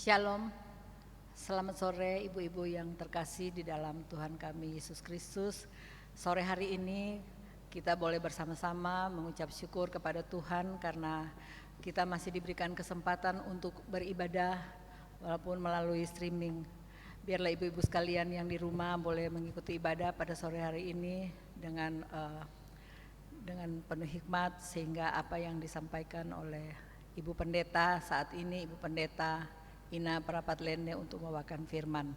Shalom, selamat sore ibu-ibu yang terkasih di dalam Tuhan kami Yesus Kristus. Sore hari ini kita boleh bersama-sama mengucap syukur kepada Tuhan karena kita masih diberikan kesempatan untuk beribadah walaupun melalui streaming. Biarlah ibu-ibu sekalian yang di rumah boleh mengikuti ibadah pada sore hari ini dengan penuh hikmat, sehingga apa yang disampaikan oleh Ibu Pendeta saat ini, Ibu Pendeta Ina Prapatlene untuk membawakan firman.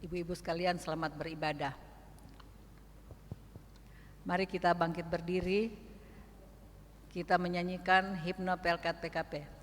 Ibu-ibu sekalian, selamat beribadah. Mari kita bangkit berdiri, kita menyanyikan himne Pelkat PKP.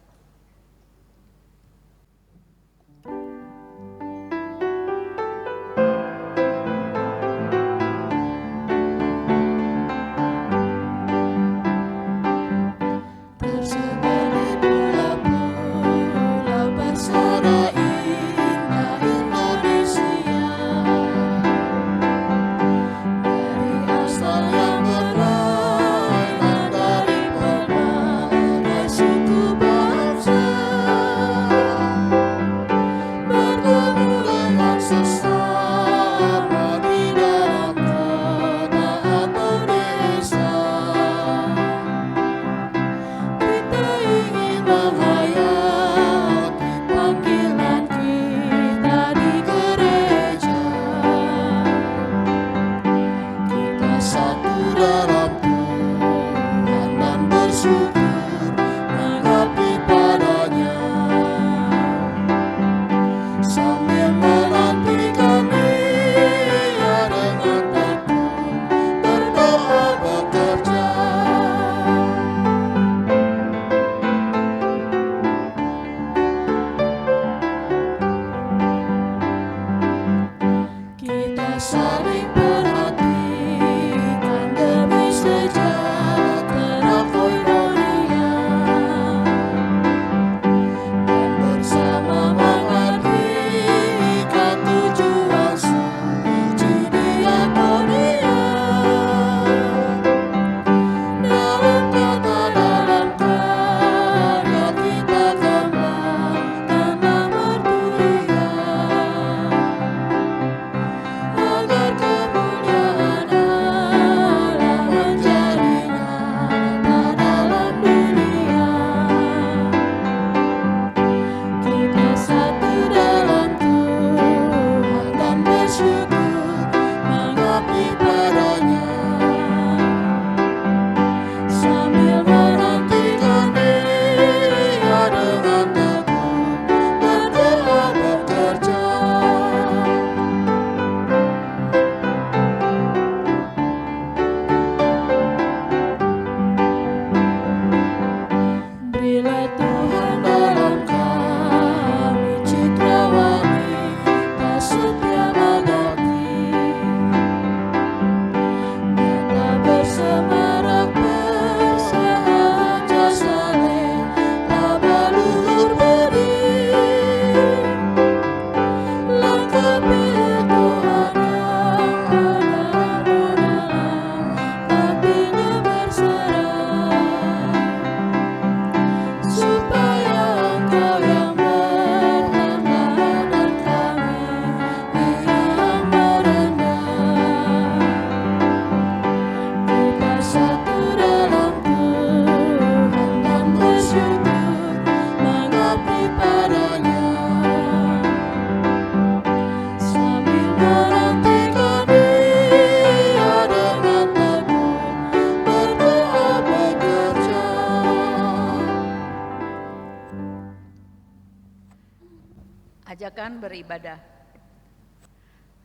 Ajakan beribadah.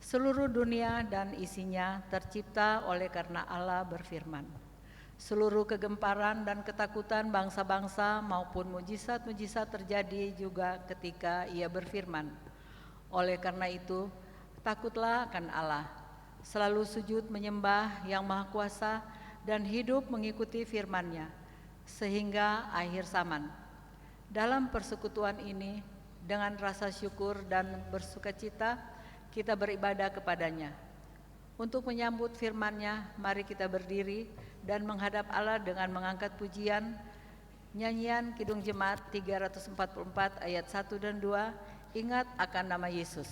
Seluruh dunia dan isinya tercipta oleh karena Allah berfirman. Seluruh kegemparan dan ketakutan bangsa-bangsa maupun mujizat-mujizat terjadi juga ketika Ia berfirman. Oleh karena itu, takutlah akan Allah. Selalu sujud menyembah Yang Maha Kuasa dan hidup mengikuti firman-Nya sehingga akhir zaman. Dalam persekutuan ini, dengan rasa syukur dan bersukacita, kita beribadah kepada-Nya. Untuk menyambut firman-Nya, mari kita berdiri dan menghadap Allah dengan mengangkat pujian Nyanyian Kidung Jemaat 344 ayat 1 dan 2, ingat akan nama Yesus.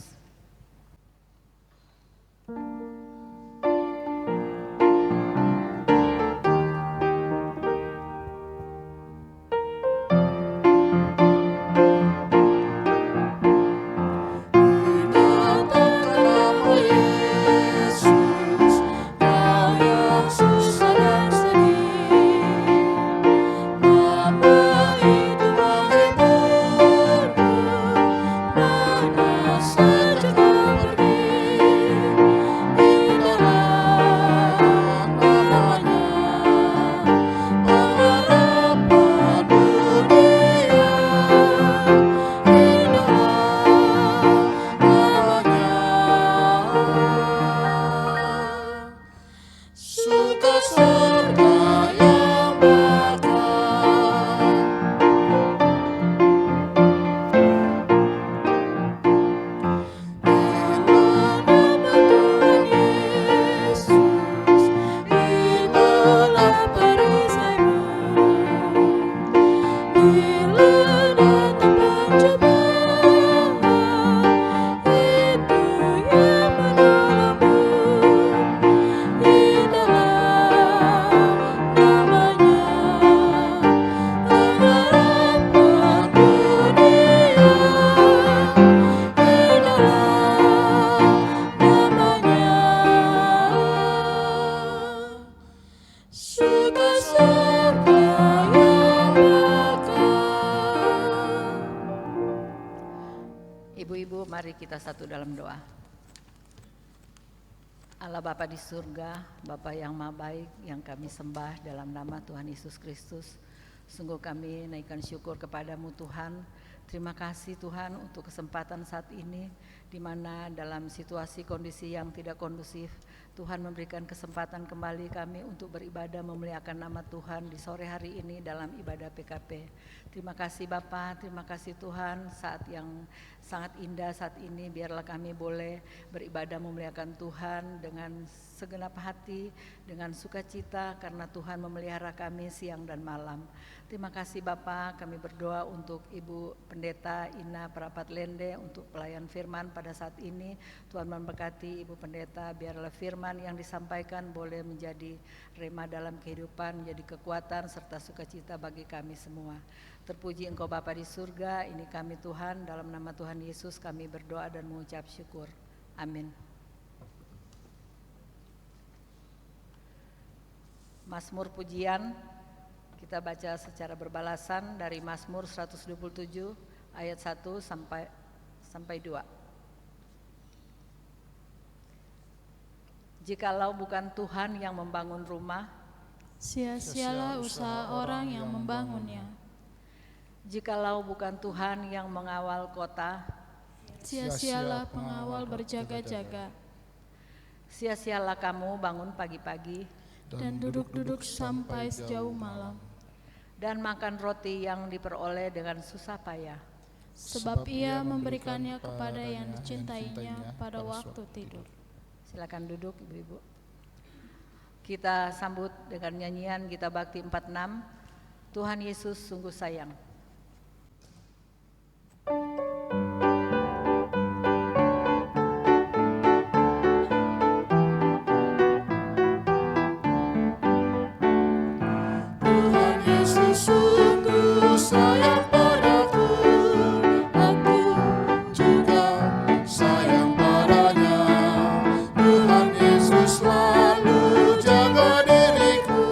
Ibu-ibu, mari kita satu dalam doa. Allah Bapa di surga, Bapa yang maha baik, yang kami sembah dalam nama Tuhan Yesus Kristus. Sungguh kami naikkan syukur kepadamu Tuhan. Terima kasih Tuhan untuk kesempatan saat ini, di mana dalam situasi kondisi yang tidak kondusif, Tuhan memberikan kesempatan kembali kami untuk beribadah memuliakan nama Tuhan di sore hari ini dalam ibadah PKP. Terima kasih Bapa, terima kasih Tuhan, saat yang sangat indah saat ini biarlah kami boleh beribadah memuliakan Tuhan dengan segenap hati, dengan sukacita karena Tuhan memelihara kami siang dan malam. Terima kasih Bapa, kami berdoa untuk Ibu Pendeta Ina Prapat Lende untuk pelayan firman pada saat ini. Tuhan memberkati Ibu Pendeta, biarlah firman yang disampaikan boleh menjadi rema dalam kehidupan, menjadi kekuatan serta sukacita bagi kami semua. Terpuji Engkau Bapa di surga, ini kami Tuhan, dalam nama Tuhan Yesus kami berdoa dan mengucap syukur. Amin. Mazmur pujian, kita baca secara berbalasan dari Mazmur 127 ayat 1 sampai 2. Jikalau bukan Tuhan yang membangun rumah, sia-sialah usaha orang yang membangunnya. Jikalau bukan Tuhan yang mengawal kota, sia-sialah pengawal berjaga-jaga. Sia-sialah kamu bangun pagi-pagi dan duduk-duduk sampai sejauh malam, dan makan roti yang diperoleh dengan susah payah. Sebab ia memberikannya kepada yang dicintainya pada waktu tidur. Silakan duduk ibu-ibu. Kita sambut dengan nyanyian Gita Bakti 46, Tuhan Yesus sungguh sayang. Tuhan Yesus sungguh sayang padaku, aku juga sayang padanya. Tuhan Yesus selalu jaga diriku,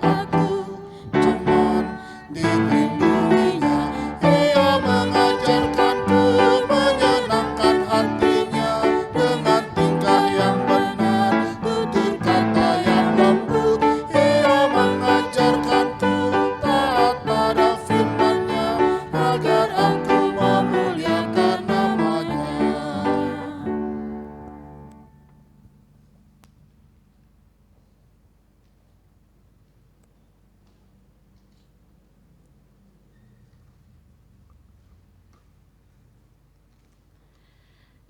aku cuman dilindunginya. Ia mengajarkanku menyenangkan hatinya dengan tingkah yang benar, tutur kata yang lembut. Ia mengajarkanku taat pada firman-Nya agar aku memuliakan nama-Nya.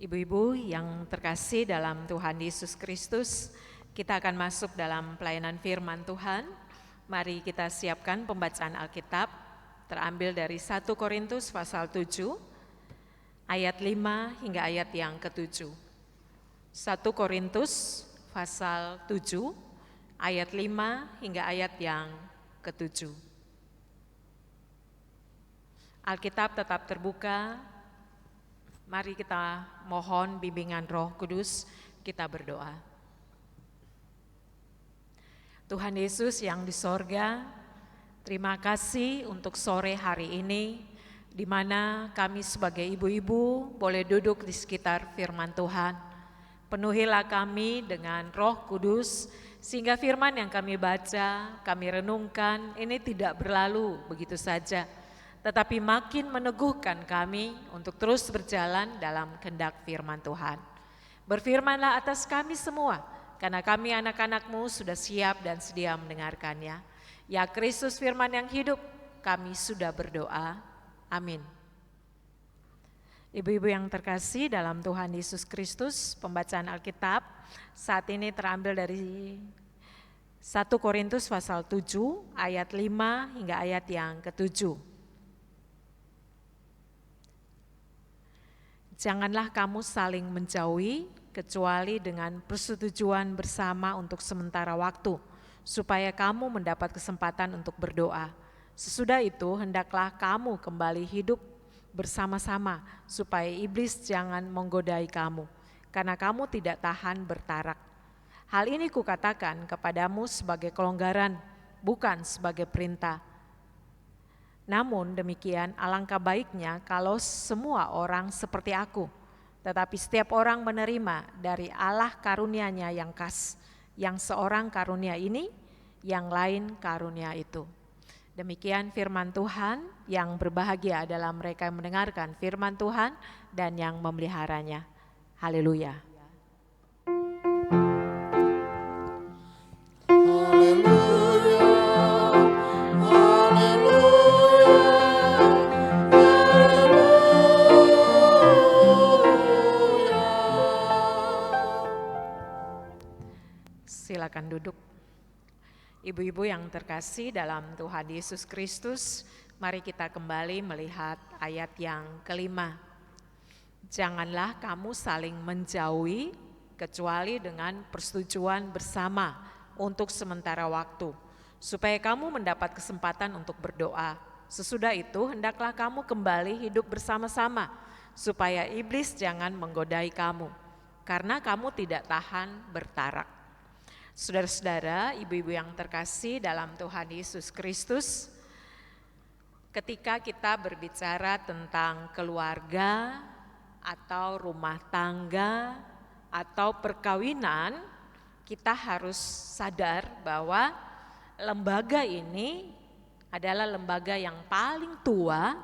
Ibu-ibu yang terkasih dalam Tuhan Yesus Kristus, kita akan masuk dalam pelayanan firman Tuhan. Mari kita siapkan pembacaan Alkitab terambil dari 1 Korintus pasal 7 ayat 5 hingga ayat yang ke-7. 1 Korintus pasal 7 ayat 5 hingga ayat yang ke-7. Alkitab tetap terbuka. Mari kita mohon bimbingan Roh Kudus, kita berdoa. Tuhan Yesus yang di sorga, terima kasih untuk sore hari ini, di mana kami sebagai ibu-ibu boleh duduk di sekitar firman Tuhan. Penuhilah kami dengan Roh Kudus, sehingga firman yang kami baca, kami renungkan, ini tidak berlalu begitu saja, tetapi makin meneguhkan kami untuk terus berjalan dalam kehendak firman Tuhan. Berfirmanlah atas kami semua, karena kami anak-anak-Mu sudah siap dan sedia mendengarkannya. Ya Kristus firman yang hidup, kami sudah berdoa. Amin. Ibu-ibu yang terkasih dalam Tuhan Yesus Kristus, pembacaan Alkitab saat ini terambil dari 1 Korintus pasal 7 ayat 5 hingga ayat yang ke-7. Janganlah kamu saling menjauhi, kecuali dengan persetujuan bersama untuk sementara waktu, supaya kamu mendapat kesempatan untuk berdoa. Sesudah itu hendaklah kamu kembali hidup bersama-sama, supaya iblis jangan menggodai kamu, karena kamu tidak tahan bertarak. Hal ini kukatakan kepadamu sebagai kelonggaran, bukan sebagai perintah. Namun demikian alangkah baiknya kalau semua orang seperti aku, tetapi setiap orang menerima dari Allah karunia-Nya yang khas, yang seorang karunia ini, yang lain karunia itu. Demikian firman Tuhan, yang berbahagia adalah mereka yang mendengarkan firman Tuhan dan yang memeliharanya. Haleluya. Haleluya, haleluya. Silakan duduk. Ibu-ibu yang terkasih dalam Tuhan Yesus Kristus, mari kita kembali melihat ayat yang kelima. Janganlah kamu saling menjauhi, kecuali dengan persetujuan bersama untuk sementara waktu, supaya kamu mendapat kesempatan untuk berdoa. Sesudah itu hendaklah kamu kembali hidup bersama-sama, supaya iblis jangan menggodai kamu, karena kamu tidak tahan bertarak. Saudara-saudara, ibu-ibu yang terkasih dalam Tuhan Yesus Kristus, ketika kita berbicara tentang keluarga atau rumah tangga atau perkawinan, kita harus sadar bahwa lembaga ini adalah lembaga yang paling tua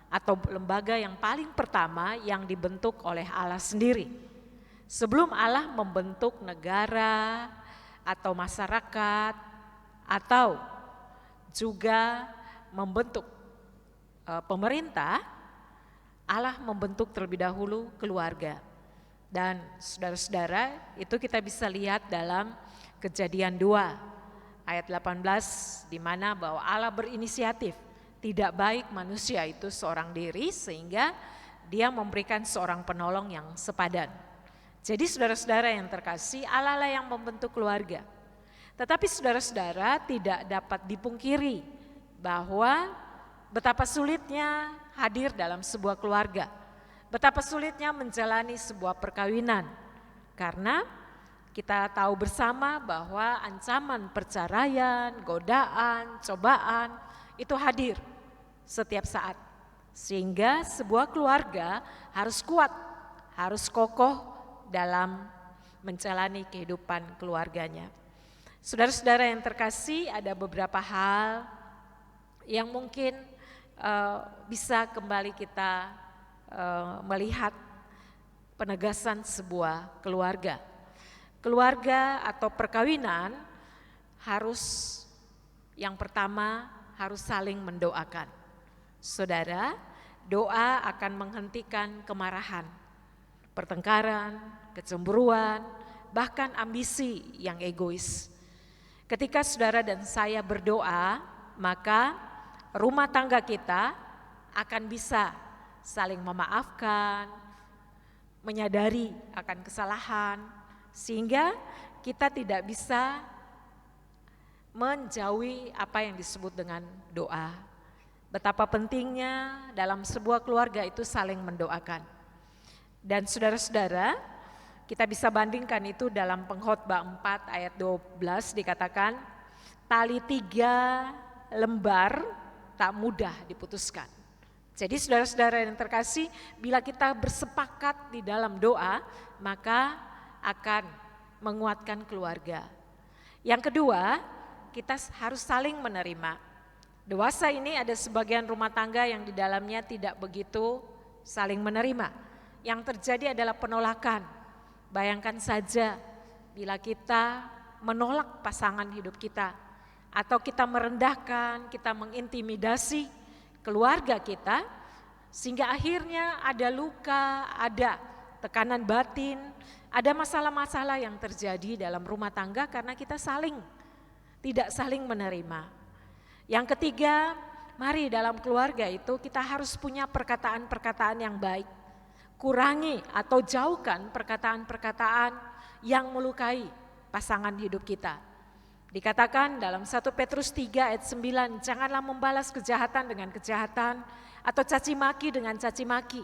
atau lembaga yang paling pertama yang dibentuk oleh Allah sendiri. Sebelum Allah membentuk negara atau masyarakat, atau juga membentuk pemerintah, Allah membentuk terlebih dahulu keluarga. Dan saudara-saudara, itu kita bisa lihat dalam Kejadian 2 ayat 18, di mana bahwa Allah berinisiatif, tidak baik manusia itu seorang diri, sehingga Dia memberikan seorang penolong yang sepadan. Jadi saudara-saudara yang terkasih, Allah lah yang membentuk keluarga. Tetapi saudara-saudara, tidak dapat dipungkiri bahwa betapa sulitnya hadir dalam sebuah keluarga. Betapa sulitnya menjalani sebuah perkawinan. Karena kita tahu bersama bahwa ancaman perceraian, godaan, cobaan itu hadir setiap saat. Sehingga sebuah keluarga harus kuat, harus kokoh dalam menjalani kehidupan keluarganya. Saudara-saudara yang terkasih, ada beberapa hal yang mungkin bisa kembali kita melihat penegasan sebuah keluarga. Keluarga atau perkawinan harus, yang pertama, harus saling mendoakan. Saudara, doa akan menghentikan kemarahan, pertengkaran, kecemburuan, bahkan ambisi yang egois. Ketika saudara dan saya berdoa, maka rumah tangga kita akan bisa saling memaafkan, menyadari akan kesalahan, sehingga kita tidak bisa menjauhi apa yang disebut dengan doa. Betapa pentingnya dalam sebuah keluarga itu saling mendoakan. Dan saudara-saudara, kita bisa bandingkan itu dalam Pengkhotbah 4 ayat 12 dikatakan, tali 3 lembar tak mudah diputuskan. Jadi saudara-saudara yang terkasih, bila kita bersepakat di dalam doa, maka akan menguatkan keluarga. Yang kedua, kita harus saling menerima. Dewasa ini ada sebagian rumah tangga yang di dalamnya tidak begitu saling menerima. Yang terjadi adalah penolakan. Bayangkan saja bila kita menolak pasangan hidup kita, atau kita merendahkan, kita mengintimidasi keluarga kita, sehingga akhirnya ada luka, ada tekanan batin, ada masalah-masalah yang terjadi dalam rumah tangga karena kita tidak saling menerima. Yang ketiga, mari dalam keluarga itu kita harus punya perkataan-perkataan yang baik. Kurangi atau jauhkan perkataan-perkataan yang melukai pasangan hidup kita. Dikatakan dalam 1 Petrus 3 ayat 9, janganlah membalas kejahatan dengan kejahatan atau caci maki dengan caci maki.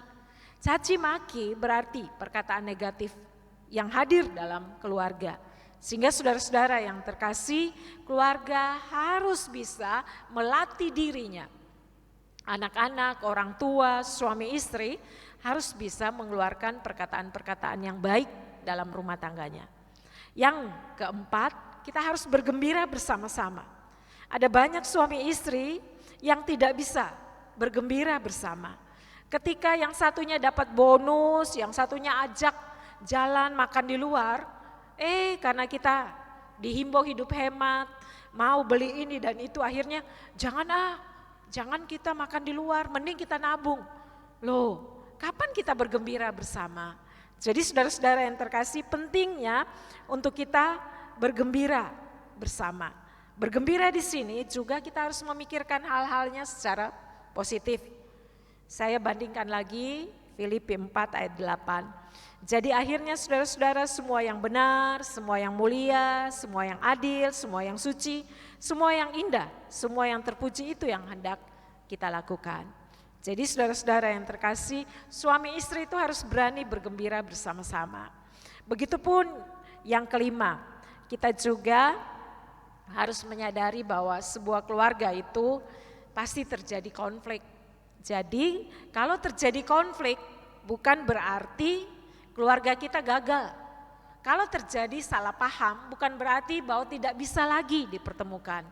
Caci maki berarti perkataan negatif yang hadir dalam keluarga. Sehingga saudara-saudara yang terkasih, keluarga harus bisa melatih dirinya. Anak-anak, orang tua, suami istri harus bisa mengeluarkan perkataan-perkataan yang baik dalam rumah tangganya. Yang keempat, kita harus bergembira bersama-sama. Ada banyak suami istri yang tidak bisa bergembira bersama. Ketika yang satunya dapat bonus, yang satunya ajak jalan makan di luar, karena kita dihimbau hidup hemat, mau beli ini dan itu, akhirnya jangan kita makan di luar, mending kita nabung. Loh, kapan kita bergembira bersama? Jadi saudara-saudara yang terkasih, pentingnya untuk kita bergembira bersama. Bergembira di sini juga kita harus memikirkan hal-halnya secara positif. Saya bandingkan lagi Filipi 4 ayat 8. Jadi akhirnya saudara-saudara, semua yang benar, semua yang mulia, semua yang adil, semua yang suci, semua yang indah, semua yang terpuji itu yang hendak kita lakukan. Jadi saudara-saudara yang terkasih, suami istri itu harus berani bergembira bersama-sama. Begitupun yang kelima, kita juga harus menyadari bahwa sebuah keluarga itu pasti terjadi konflik. Jadi kalau terjadi konflik bukan berarti keluarga kita gagal. Kalau terjadi salah paham bukan berarti bahwa tidak bisa lagi dipertemukan.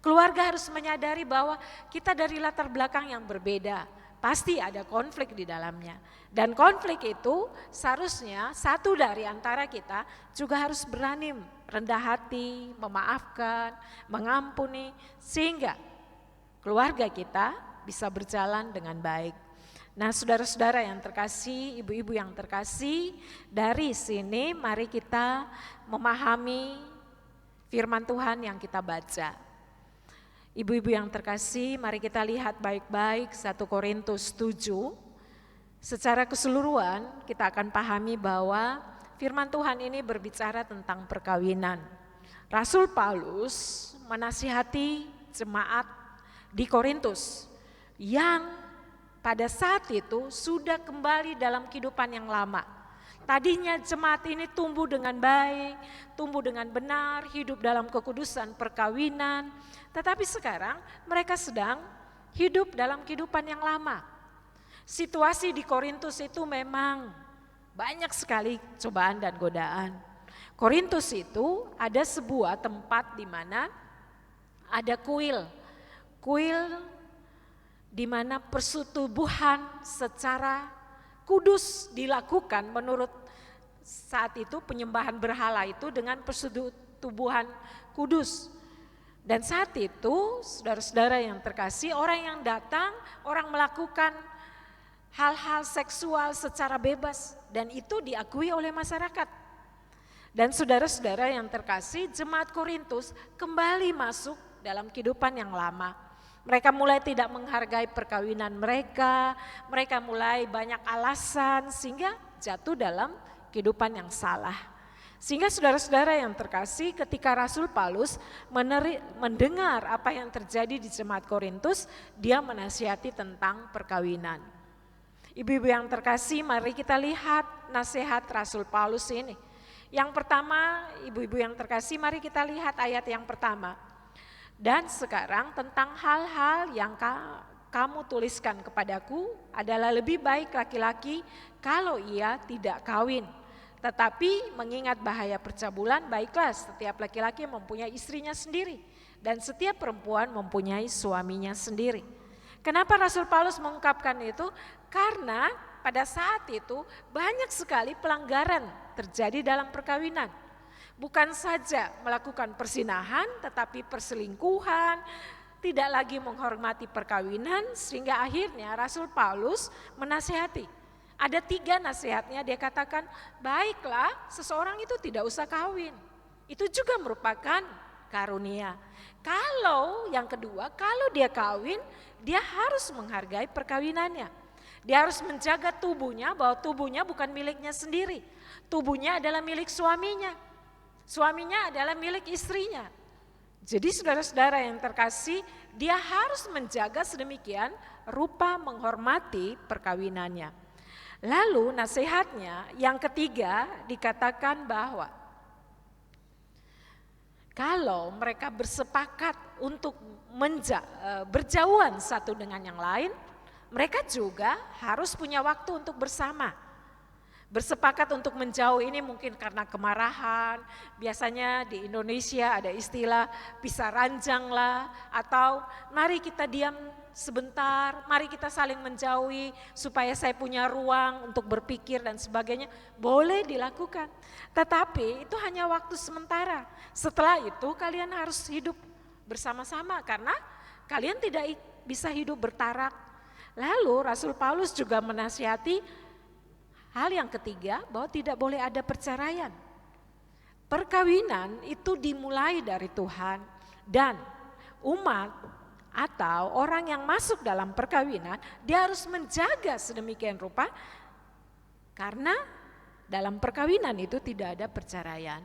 Keluarga harus menyadari bahwa kita dari latar belakang yang berbeda, pasti ada konflik di dalamnya. Dan konflik itu seharusnya satu dari antara kita juga harus berani rendah hati, memaafkan, mengampuni, sehingga keluarga kita bisa berjalan dengan baik. Nah, saudara-saudara yang terkasih, ibu-ibu yang terkasih, dari sini mari kita memahami firman Tuhan yang kita baca. Ibu-ibu yang terkasih, mari kita lihat baik-baik 1 Korintus 7. Secara keseluruhan kita akan pahami bahwa firman Tuhan ini berbicara tentang perkawinan. Rasul Paulus menasihati jemaat di Korintus yang pada saat itu sudah kembali dalam kehidupan yang lama. Tadinya jemaat ini tumbuh dengan baik, tumbuh dengan benar, hidup dalam kekudusan perkawinan. Tetapi sekarang mereka sedang hidup dalam kehidupan yang lama. Situasi di Korintus itu memang banyak sekali cobaan dan godaan. Korintus itu ada sebuah tempat di mana ada kuil di mana persetubuhan secara kudus dilakukan menurut saat itu penyembahan berhala itu dengan persetubuhan kudus. Dan saat itu saudara-saudara yang terkasih, orang yang datang, orang melakukan hal-hal seksual secara bebas dan itu diakui oleh masyarakat. Dan saudara-saudara yang terkasih, jemaat Korintus kembali masuk dalam kehidupan yang lama. Mereka mulai tidak menghargai perkawinan mereka mulai banyak alasan sehingga jatuh dalam kehidupan yang salah. Sehingga saudara-saudara yang terkasih, ketika Rasul Paulus mendengar apa yang terjadi di jemaat Korintus, dia menasihati tentang perkawinan. Ibu-ibu yang terkasih, mari kita lihat nasihat Rasul Paulus ini. Yang pertama, ibu-ibu yang terkasih, mari kita lihat ayat yang pertama. Dan sekarang tentang hal-hal yang kamu tuliskan kepadaku adalah lebih baik laki-laki kalau ia tidak kawin. Tetapi mengingat bahaya percabulan, baiklah setiap laki-laki mempunyai istrinya sendiri dan setiap perempuan mempunyai suaminya sendiri. Kenapa Rasul Paulus mengungkapkan itu? Karena pada saat itu banyak sekali pelanggaran terjadi dalam perkawinan. Bukan saja melakukan persinahan, tetapi perselingkuhan, tidak lagi menghormati perkawinan, sehingga akhirnya Rasul Paulus menasihati. Ada 3 nasihatnya, dia katakan, baiklah seseorang itu tidak usah kawin. Itu juga merupakan karunia. Kalau yang kedua, kalau dia kawin, dia harus menghargai perkawinannya. Dia harus menjaga tubuhnya, bahwa tubuhnya bukan miliknya sendiri. Tubuhnya adalah milik suaminya. Suaminya adalah milik istrinya. Jadi saudara-saudara yang terkasih, dia harus menjaga sedemikian rupa menghormati perkawinannya. Lalu nasihatnya yang ketiga dikatakan bahwa kalau mereka bersepakat untuk berjauhan satu dengan yang lain, mereka juga harus punya waktu untuk bersama. Bersepakat untuk menjauh ini mungkin karena kemarahan, biasanya di Indonesia ada istilah pisah ranjang lah, atau mari kita diam sebentar, mari kita saling menjauhi supaya saya punya ruang untuk berpikir dan sebagainya, boleh dilakukan. Tetapi itu hanya waktu sementara, setelah itu kalian harus hidup bersama-sama karena kalian tidak bisa hidup bertarak. Lalu Rasul Paulus juga menasihati hal yang ketiga, bahwa tidak boleh ada perceraian. Perkawinan itu dimulai dari Tuhan, dan umat atau orang yang masuk dalam perkawinan, dia harus menjaga sedemikian rupa, karena dalam perkawinan itu tidak ada perceraian.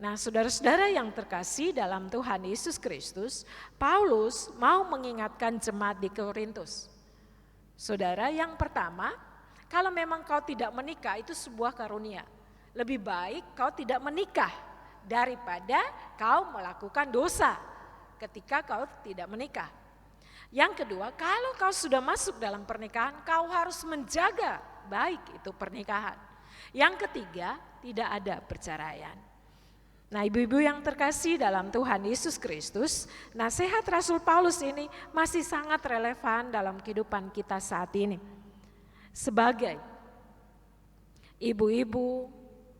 Nah, saudara-saudara yang terkasih dalam Tuhan Yesus Kristus, Paulus mau mengingatkan jemaat di Korintus. Saudara, yang pertama, kalau memang kau tidak menikah itu sebuah karunia. Lebih baik kau tidak menikah daripada kau melakukan dosa ketika kau tidak menikah. Yang kedua, kalau kau sudah masuk dalam pernikahan, kau harus menjaga baik itu pernikahan. Yang ketiga, tidak ada perceraian. Nah, ibu-ibu yang terkasih dalam Tuhan Yesus Kristus, nasihat Rasul Paulus ini masih sangat relevan dalam kehidupan kita saat ini. Sebagai ibu-ibu,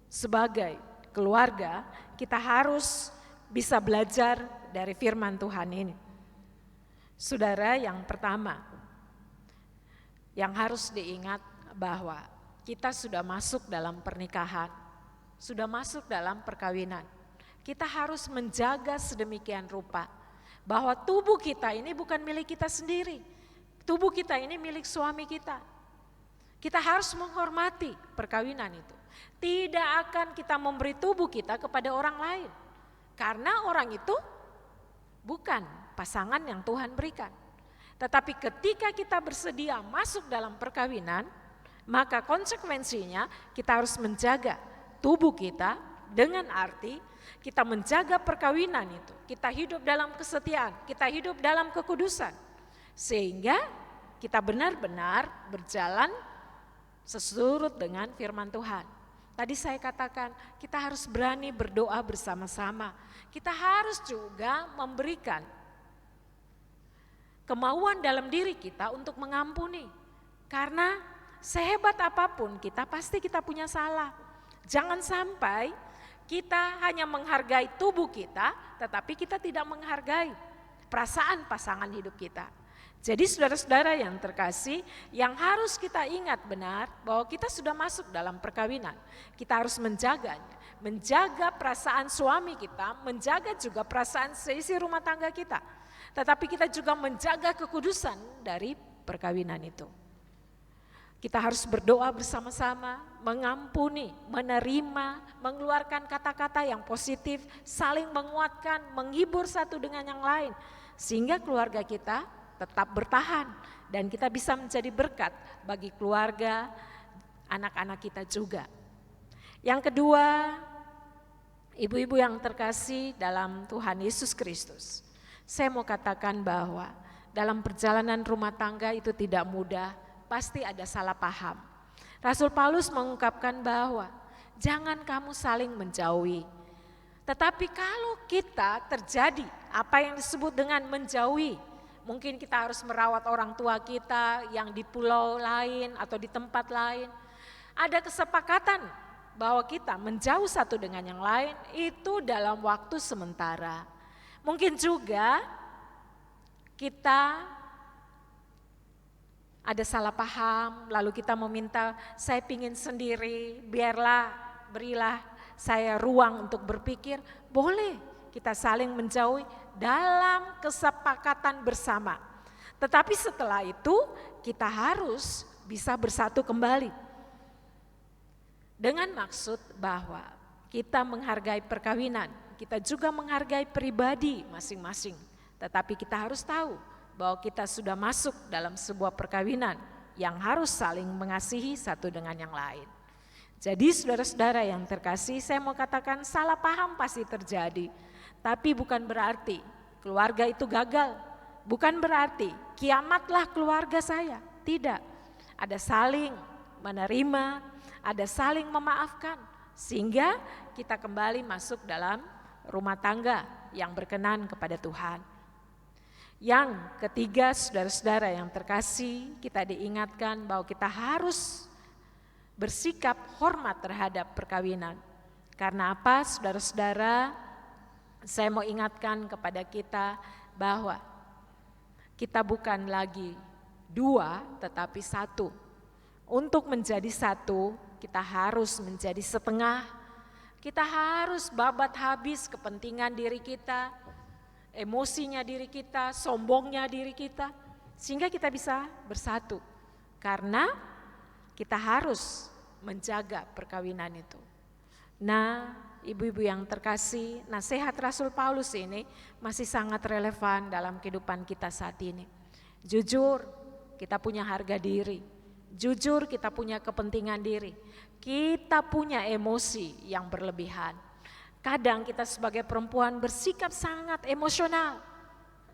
sebagai keluarga, kita harus bisa belajar dari firman Tuhan ini. Saudara, yang pertama yang harus diingat bahwa kita sudah masuk dalam pernikahan, sudah masuk dalam perkawinan. Kita harus menjaga sedemikian rupa bahwa tubuh kita ini bukan milik kita sendiri. Tubuh kita ini milik suami kita. Kita harus menghormati perkawinan itu. Tidak akan kita memberi tubuh kita kepada orang lain. Karena orang itu bukan pasangan yang Tuhan berikan. Tetapi ketika kita bersedia masuk dalam perkawinan, maka konsekuensinya kita harus menjaga tubuh kita dengan arti kita menjaga perkawinan itu. Kita hidup dalam kesetiaan, kita hidup dalam kekudusan. Sehingga kita benar-benar berjalan sesurut dengan firman Tuhan. Tadi saya katakan kita harus berani berdoa bersama-sama. Kita harus juga memberikan kemauan dalam diri kita untuk mengampuni. Karena sehebat apapun kita pasti kita punya salah. Jangan sampai kita hanya menghargai tubuh kita, tetapi kita tidak menghargai perasaan pasangan hidup kita. Jadi saudara-saudara yang terkasih, yang harus kita ingat benar bahwa kita sudah masuk dalam perkawinan. Kita harus menjaganya, menjaga perasaan suami kita, menjaga juga perasaan seisi rumah tangga kita. Tetapi kita juga menjaga kekudusan dari perkawinan itu. Kita harus berdoa bersama-sama, mengampuni, menerima, mengeluarkan kata-kata yang positif, saling menguatkan, menghibur satu dengan yang lain. Sehingga keluarga kita tetap bertahan dan kita bisa menjadi berkat bagi keluarga, anak-anak kita juga. Yang kedua, ibu-ibu yang terkasih dalam Tuhan Yesus Kristus, saya mau katakan bahwa dalam perjalanan rumah tangga itu tidak mudah, pasti ada salah paham. Rasul Paulus mengungkapkan bahwa jangan kamu saling menjauhi. Tetapi kalau kita terjadi apa yang disebut dengan menjauhi, mungkin kita harus merawat orang tua kita yang di pulau lain atau di tempat lain. Ada kesepakatan bahwa kita menjauh satu dengan yang lain itu dalam waktu sementara. Mungkin juga kita ada salah paham, lalu kita meminta saya pingin sendiri, berilah saya ruang untuk berpikir. Boleh kita saling menjauhi dalam kesepakatan bersama. Tetapi setelah itu kita harus bisa bersatu kembali. Dengan maksud bahwa kita menghargai perkawinan, kita juga menghargai pribadi masing-masing. Tetapi kita harus tahu bahwa kita sudah masuk dalam sebuah perkawinan yang harus saling mengasihi satu dengan yang lain. Jadi saudara-saudara yang terkasih, saya mau katakan salah paham pasti terjadi. Tapi bukan berarti keluarga itu gagal, bukan berarti kiamatlah keluarga saya, tidak. Ada saling menerima, ada saling memaafkan, sehingga kita kembali masuk dalam rumah tangga yang berkenan kepada Tuhan. Yang ketiga, saudara-saudara yang terkasih, kita diingatkan bahwa kita harus bersikap hormat terhadap perkawinan. Karena apa, saudara-saudara? Saya mau ingatkan kepada kita bahwa kita bukan lagi dua tetapi satu. Untuk menjadi satu kita harus menjadi setengah. Kita harus babat habis kepentingan diri kita, emosinya diri kita, sombongnya diri kita. Sehingga kita bisa bersatu. Karena kita harus menjaga perkawinan itu. Nah, ibu-ibu yang terkasih, nasihat Rasul Paulus ini masih sangat relevan dalam kehidupan kita saat ini. Jujur, kita punya harga diri. Jujur, kita punya kepentingan diri. Kita punya emosi yang berlebihan. Kadang kita sebagai perempuan bersikap sangat emosional.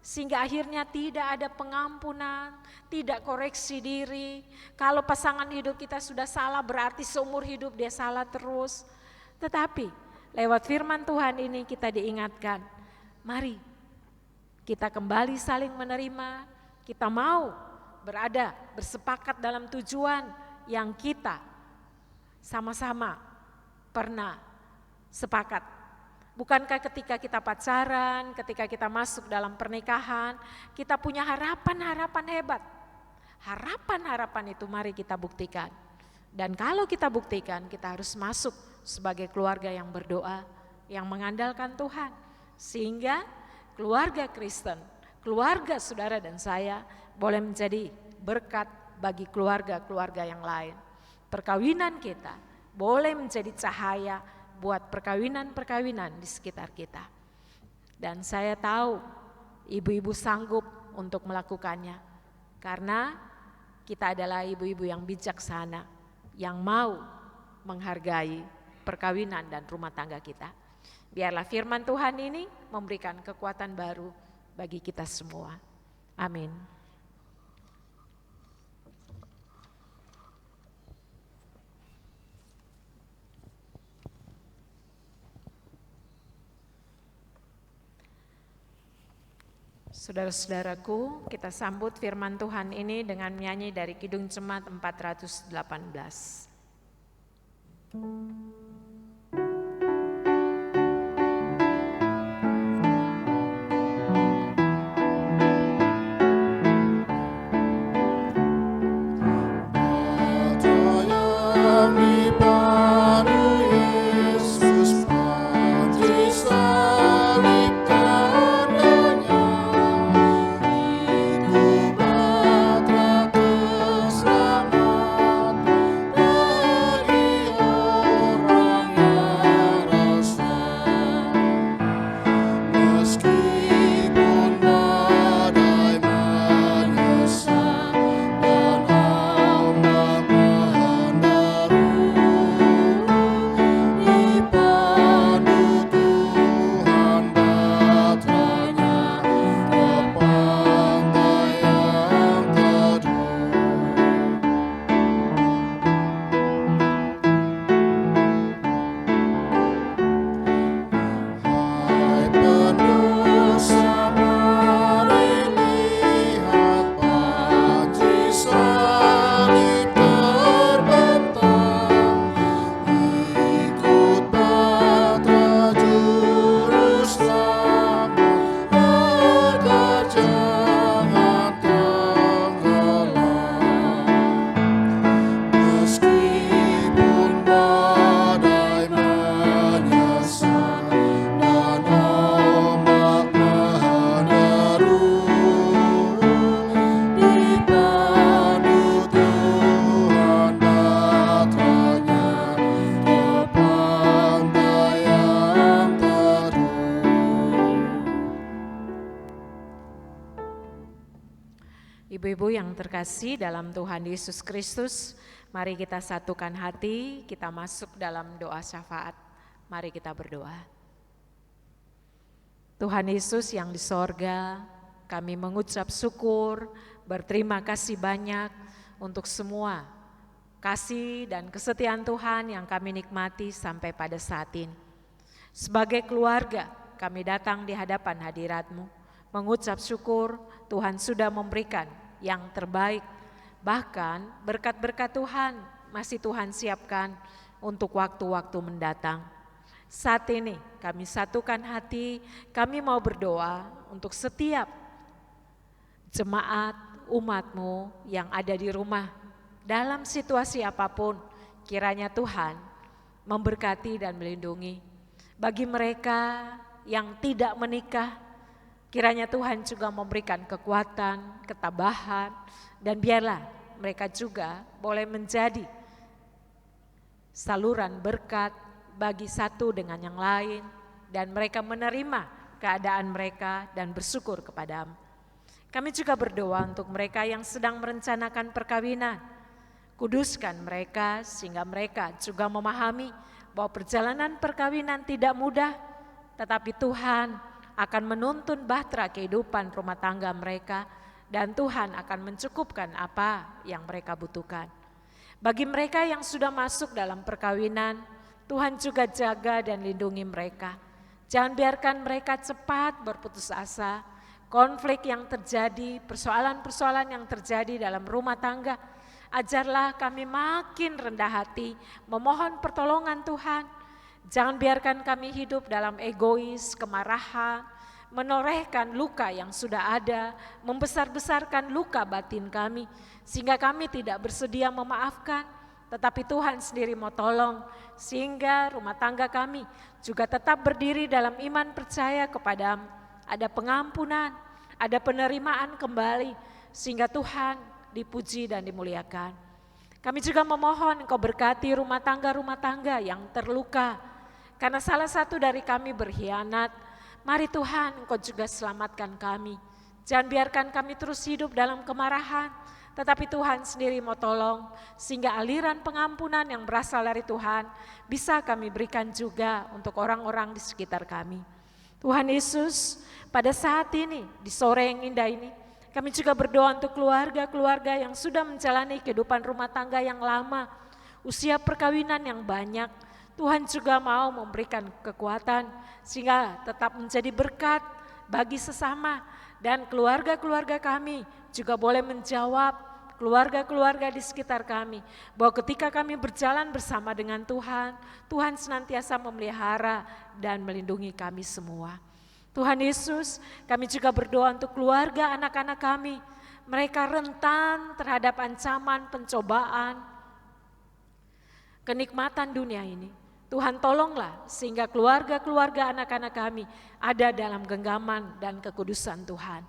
Sehingga akhirnya tidak ada pengampunan, tidak koreksi diri. Kalau pasangan hidup kita sudah salah berarti seumur hidup dia salah terus. Tetapi lewat firman Tuhan ini kita diingatkan, mari kita kembali saling menerima, kita mau berada, bersepakat dalam tujuan yang kita sama-sama pernah sepakat. Bukankah ketika kita pacaran, ketika kita masuk dalam pernikahan, kita punya harapan-harapan hebat. Harapan-harapan itu mari kita buktikan. Dan kalau kita buktikan, kita harus masuk sebagai keluarga yang berdoa, yang mengandalkan Tuhan. Sehingga keluarga Kristen, keluarga saudara dan saya boleh menjadi berkat bagi keluarga-keluarga yang lain. Perkawinan kita boleh menjadi cahaya buat perkawinan-perkawinan di sekitar kita. Dan saya tahu ibu-ibu sanggup untuk melakukannya. Karena kita adalah ibu-ibu yang bijaksana, yang mau menghargai perkawinan dan rumah tangga kita. Biarlah firman Tuhan ini memberikan kekuatan baru bagi kita semua. Amin. Saudara-saudaraku, kita sambut firman Tuhan ini dengan nyanyi dari Kidung Jemaat 418. Ibu-ibu yang terkasih dalam Tuhan Yesus Kristus, mari kita satukan hati, kita masuk dalam doa syafaat. Mari kita berdoa. Tuhan Yesus yang di sorga, kami mengucap syukur, berterima kasih banyak untuk semua kasih dan kesetiaan Tuhan yang kami nikmati sampai pada saat ini. Sebagai keluarga, kami datang di hadapan hadirat-Mu, mengucap syukur Tuhan sudah memberikan yang terbaik. Bahkan berkat-berkat Tuhan masih Tuhan siapkan untuk waktu-waktu mendatang. Saat ini kami satukan hati, kami mau berdoa untuk setiap jemaat umat-Mu yang ada di rumah. Dalam situasi apapun, kiranya Tuhan memberkati dan melindungi. Bagi mereka yang tidak menikah, kiranya Tuhan juga memberikan kekuatan, ketabahan, dan biarlah mereka juga boleh menjadi saluran berkat bagi satu dengan yang lain, dan mereka menerima keadaan mereka dan bersyukur kepada-Mu. Kami juga berdoa untuk mereka yang sedang merencanakan perkawinan. Kuduskan mereka sehingga mereka juga memahami bahwa perjalanan perkawinan tidak mudah, tetapi Tuhan akan menuntun bahtera kehidupan rumah tangga mereka, dan Tuhan akan mencukupkan apa yang mereka butuhkan. Bagi mereka yang sudah masuk dalam perkawinan, Tuhan juga jaga dan lindungi mereka. Jangan biarkan mereka cepat berputus asa. Konflik yang terjadi, persoalan-persoalan yang terjadi dalam rumah tangga, ajarlah kami makin rendah hati, memohon pertolongan Tuhan. Jangan biarkan kami hidup dalam egois, kemarahan, menorehkan luka yang sudah ada, membesar-besarkan luka batin kami, sehingga kami tidak bersedia memaafkan, tetapi Tuhan sendiri mau tolong, sehingga rumah tangga kami juga tetap berdiri dalam iman percaya kepada-Mu. Ada pengampunan, ada penerimaan kembali, sehingga Tuhan dipuji dan dimuliakan. Kami juga memohon Engkau berkati rumah tangga yang terluka, karena salah satu dari kami berkhianat. Mari Tuhan Engkau juga selamatkan kami. Jangan biarkan kami terus hidup dalam kemarahan, tetapi Tuhan sendiri mau tolong, sehingga aliran pengampunan yang berasal dari Tuhan bisa kami berikan juga untuk orang-orang di sekitar kami. Tuhan Yesus, pada saat ini, di sore yang indah ini, kami juga berdoa untuk keluarga-keluarga yang sudah menjalani kehidupan rumah tangga yang lama, usia perkawinan yang banyak. Tuhan juga mau memberikan kekuatan sehingga tetap menjadi berkat bagi sesama, dan keluarga-keluarga kami juga boleh menjawab keluarga-keluarga di sekitar kami bahwa ketika kami berjalan bersama dengan Tuhan, Tuhan senantiasa memelihara dan melindungi kami semua. Tuhan Yesus, kami juga berdoa untuk keluarga anak-anak kami. Mereka rentan terhadap ancaman, pencobaan, kenikmatan dunia ini. Tuhan tolonglah sehingga keluarga-keluarga anak-anak kami ada dalam genggaman dan kekudusan Tuhan.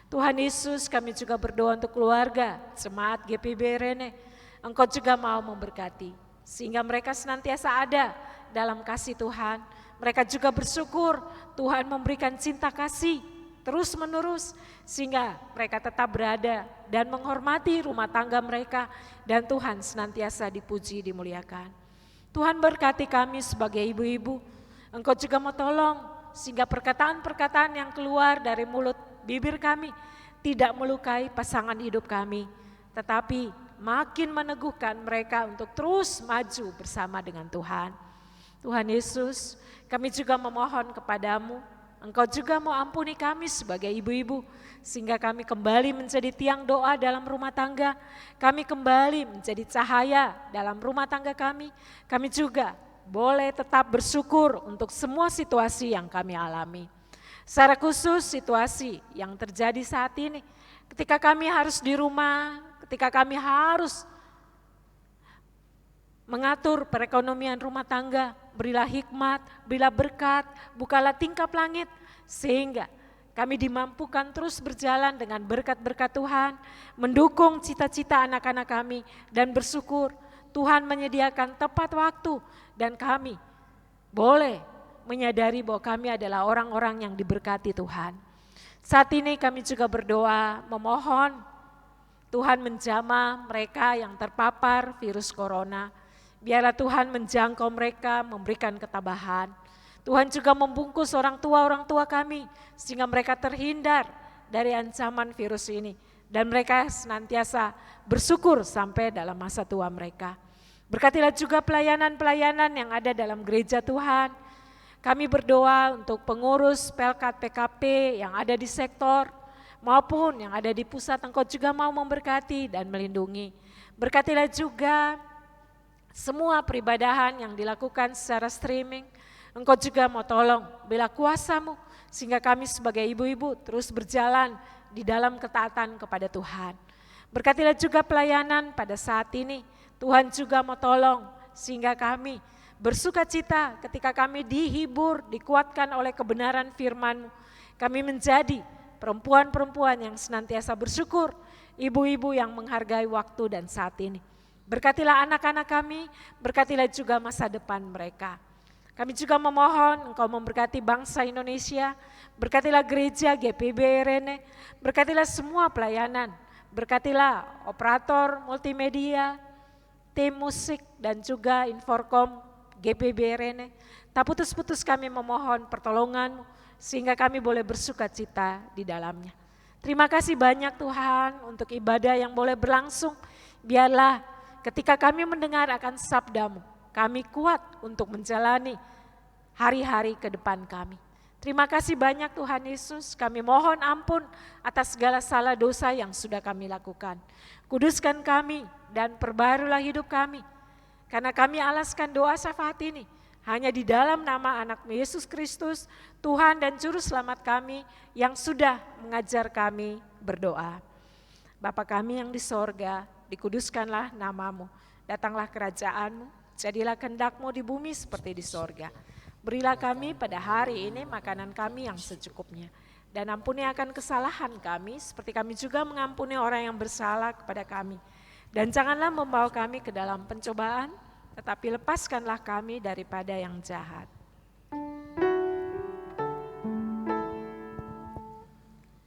Tuhan Yesus, kami juga berdoa untuk keluarga jemaat GPB Rene. Engkau juga mau memberkati sehingga mereka senantiasa ada dalam kasih Tuhan. Mereka juga bersyukur Tuhan memberikan cinta kasih terus menerus sehingga mereka tetap berada dan menghormati rumah tangga mereka, dan Tuhan senantiasa dipuji, dimuliakan. Tuhan berkati kami sebagai ibu-ibu. Engkau juga mau tolong sehingga perkataan-perkataan yang keluar dari mulut bibir kami tidak melukai pasangan hidup kami, tetapi makin meneguhkan mereka untuk terus maju bersama dengan Tuhan. Tuhan Yesus, kami juga memohon kepadamu, Engkau juga mau ampuni kami sebagai ibu-ibu, sehingga kami kembali menjadi tiang doa dalam rumah tangga, kami kembali menjadi cahaya dalam rumah tangga kami. Kami juga boleh tetap bersyukur untuk semua situasi yang kami alami. Secara khusus situasi yang terjadi saat ini, ketika kami harus di rumah, ketika kami harus mengatur perekonomian rumah tangga, berilah hikmat, berilah berkat, bukalah tingkap langit, sehingga kami dimampukan terus berjalan dengan berkat-berkat Tuhan, mendukung cita-cita anak-anak kami, dan bersyukur Tuhan menyediakan tepat waktu, dan kami boleh menyadari bahwa kami adalah orang-orang yang diberkati Tuhan. Saat ini kami juga berdoa memohon Tuhan menjamah mereka yang terpapar virus corona. Biarlah Tuhan menjangkau mereka, memberikan ketabahan. Tuhan juga membungkus orang tua kami, sehingga mereka terhindar dari ancaman virus ini. Dan mereka senantiasa bersyukur sampai dalam masa tua mereka. Berkatilah juga pelayanan-pelayanan yang ada dalam gereja Tuhan. Kami berdoa untuk pengurus Pelkat PKP yang ada di sektor, maupun yang ada di pusat. Engkau juga mau memberkati dan melindungi. Berkatilah juga semua peribadahan yang dilakukan secara streaming. Engkau juga mau tolong bela kuasa-Mu, sehingga kami sebagai ibu-ibu terus berjalan di dalam ketaatan kepada Tuhan. Berkatilah juga pelayanan pada saat ini. Tuhan juga mau tolong sehingga kami bersuka cita ketika kami dihibur, dikuatkan oleh kebenaran firman-Mu. Kami menjadi perempuan-perempuan yang senantiasa bersyukur, ibu-ibu yang menghargai waktu dan saat ini. Berkatilah anak-anak kami, berkatilah juga masa depan mereka. Kami juga memohon Engkau memberkati bangsa Indonesia, berkatilah gereja GPB Rene, berkatilah semua pelayanan, berkatilah operator multimedia, tim musik dan juga Inforkom GPB Rene. Tak putus-putus kami memohon pertolongan-Mu, sehingga kami boleh bersuka cita di dalamnya. Terima kasih banyak Tuhan untuk ibadah yang boleh berlangsung. Biarlah ketika kami mendengar akan sabda-Mu, kami kuat untuk menjalani hari-hari ke depan kami. Terima kasih banyak Tuhan Yesus, kami mohon ampun atas segala salah dosa yang sudah kami lakukan. Kuduskan kami dan perbaharulah hidup kami, karena kami alaskan doa syafaat ini hanya di dalam nama anak-Mu Yesus Kristus, Tuhan dan Juru Selamat kami yang sudah mengajar kami berdoa. Bapa kami yang di sorga, dikuduskanlah nama-Mu, datanglah kerajaan-Mu, jadilah kehendak-Mu di bumi seperti di sorga. Berilah kami pada hari ini makanan kami yang secukupnya, dan ampuni akan kesalahan kami seperti kami juga mengampuni orang yang bersalah kepada kami. Dan janganlah membawa kami ke dalam pencobaan, tetapi lepaskanlah kami daripada yang jahat.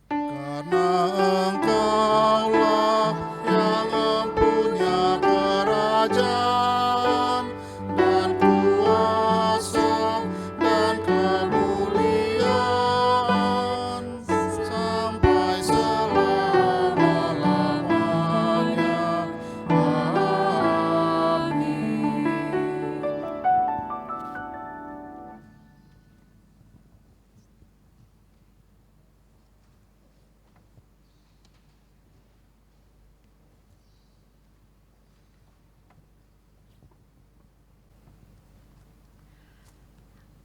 Karena Engkaulah yang mempunyai kerajaan dan kuasa dan kemuliaan sampai selama-lamanya. Amin.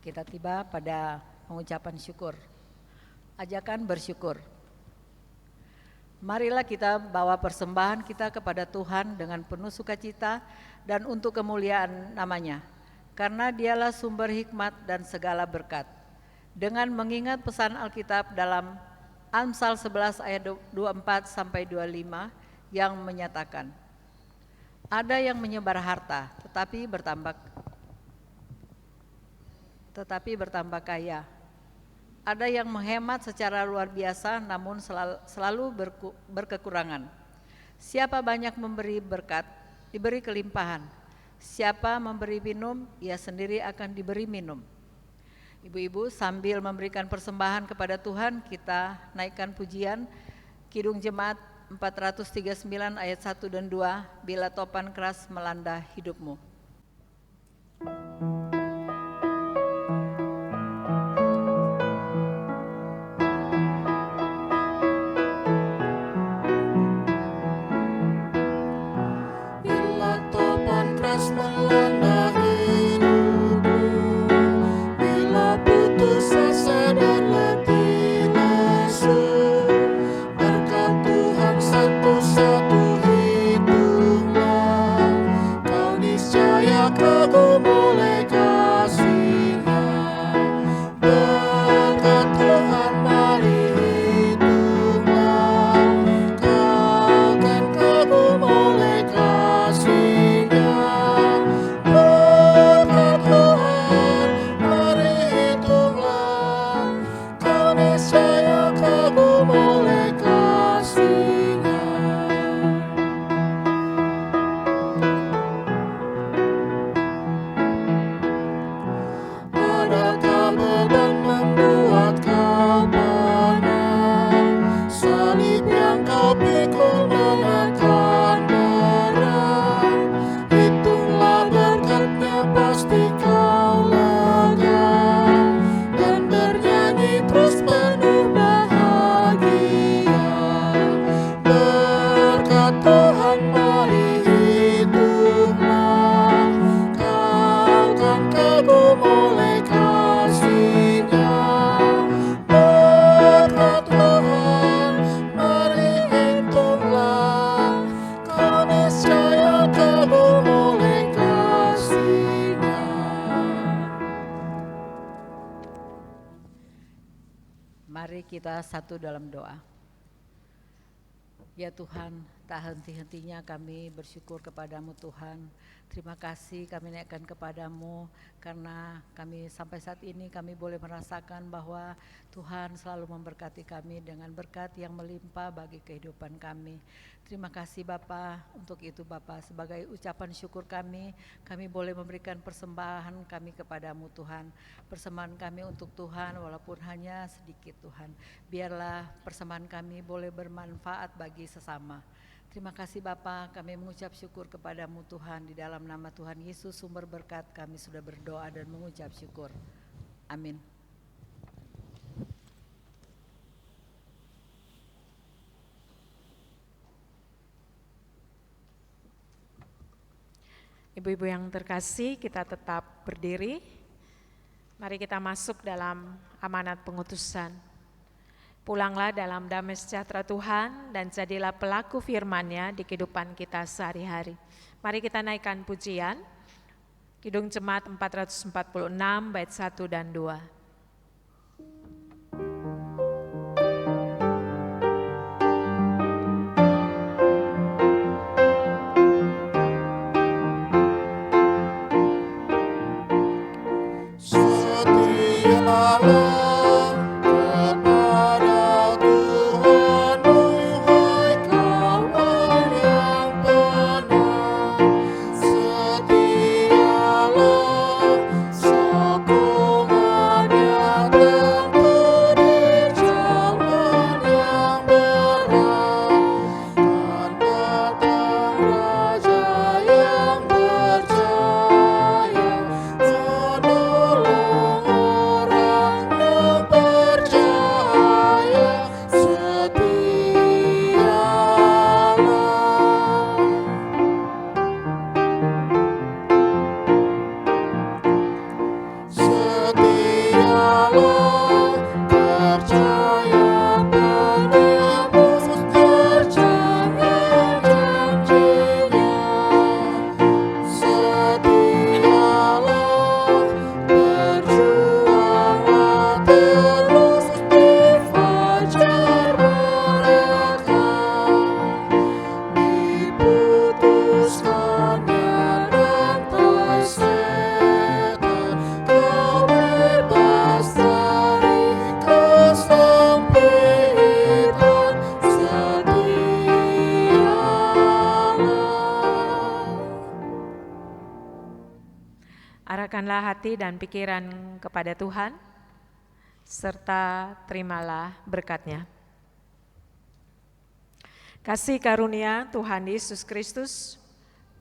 Kita tiba pada pengucapan syukur. Ajakan bersyukur. Marilah kita bawa persembahan kita kepada Tuhan dengan penuh sukacita dan untuk kemuliaan nama-Nya, karena Dialah sumber hikmat dan segala berkat. Dengan mengingat pesan Alkitab dalam Amsal 11 ayat 24 sampai 25 yang menyatakan, ada yang menyebar harta tetapi bertambah kaya. Ada yang menghemat secara luar biasa namun selalu berkekurangan. Siapa banyak memberi berkat, diberi kelimpahan. Siapa memberi minum, ia sendiri akan diberi minum. Ibu-ibu, sambil memberikan persembahan kepada Tuhan, kita naikkan pujian Kidung Jemaat 439 ayat 1 dan 2, bila topan keras melanda hidupmu. Bila topan keras melanda hidupku, bila putus asa dan letih lesu, berkat Tuhan satu-satu hiduplah, kau niscaya kagum oleh kasih-Nya. Berkat Tuhan, mari hitunglah, kau niscaya kagum oleh kasih-Nya. Mari kita satu dalam doa. Ya Tuhan, tak henti-hentinya kami bersyukur kepadamu Tuhan. Terima kasih kami naikkan kepadamu karena kami sampai saat ini kami boleh merasakan bahwa Tuhan selalu memberkati kami dengan berkat yang melimpah bagi kehidupan kami. Terima kasih Bapa, untuk itu Bapa sebagai ucapan syukur kami boleh memberikan persembahan kami kepadamu Tuhan. Persembahan kami untuk Tuhan walaupun hanya sedikit Tuhan. Biarlah persembahan kami boleh bermanfaat bagi sesama. Terima kasih Bapa, kami mengucap syukur kepadamu Tuhan. Di dalam nama Tuhan Yesus sumber berkat kami sudah berdoa dan mengucap syukur. Amin. Ibu-ibu yang terkasih, kita tetap berdiri. Mari kita masuk dalam amanat pengutusan. Pulanglah dalam damai sejahtera Tuhan dan jadilah pelaku firman-Nya di kehidupan kita sehari-hari. Mari kita naikkan pujian. Kidung Jemaat 446 bait 1 dan 2. Arahkanlah hati dan pikiran kepada Tuhan, serta terimalah berkat-Nya. Kasih karunia Tuhan Yesus Kristus,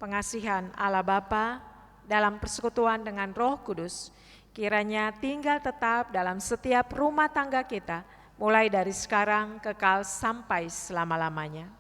pengasihan Allah Bapa dalam persekutuan dengan Roh Kudus, kiranya tinggal tetap dalam setiap rumah tangga kita, mulai dari sekarang kekal sampai selama-lamanya.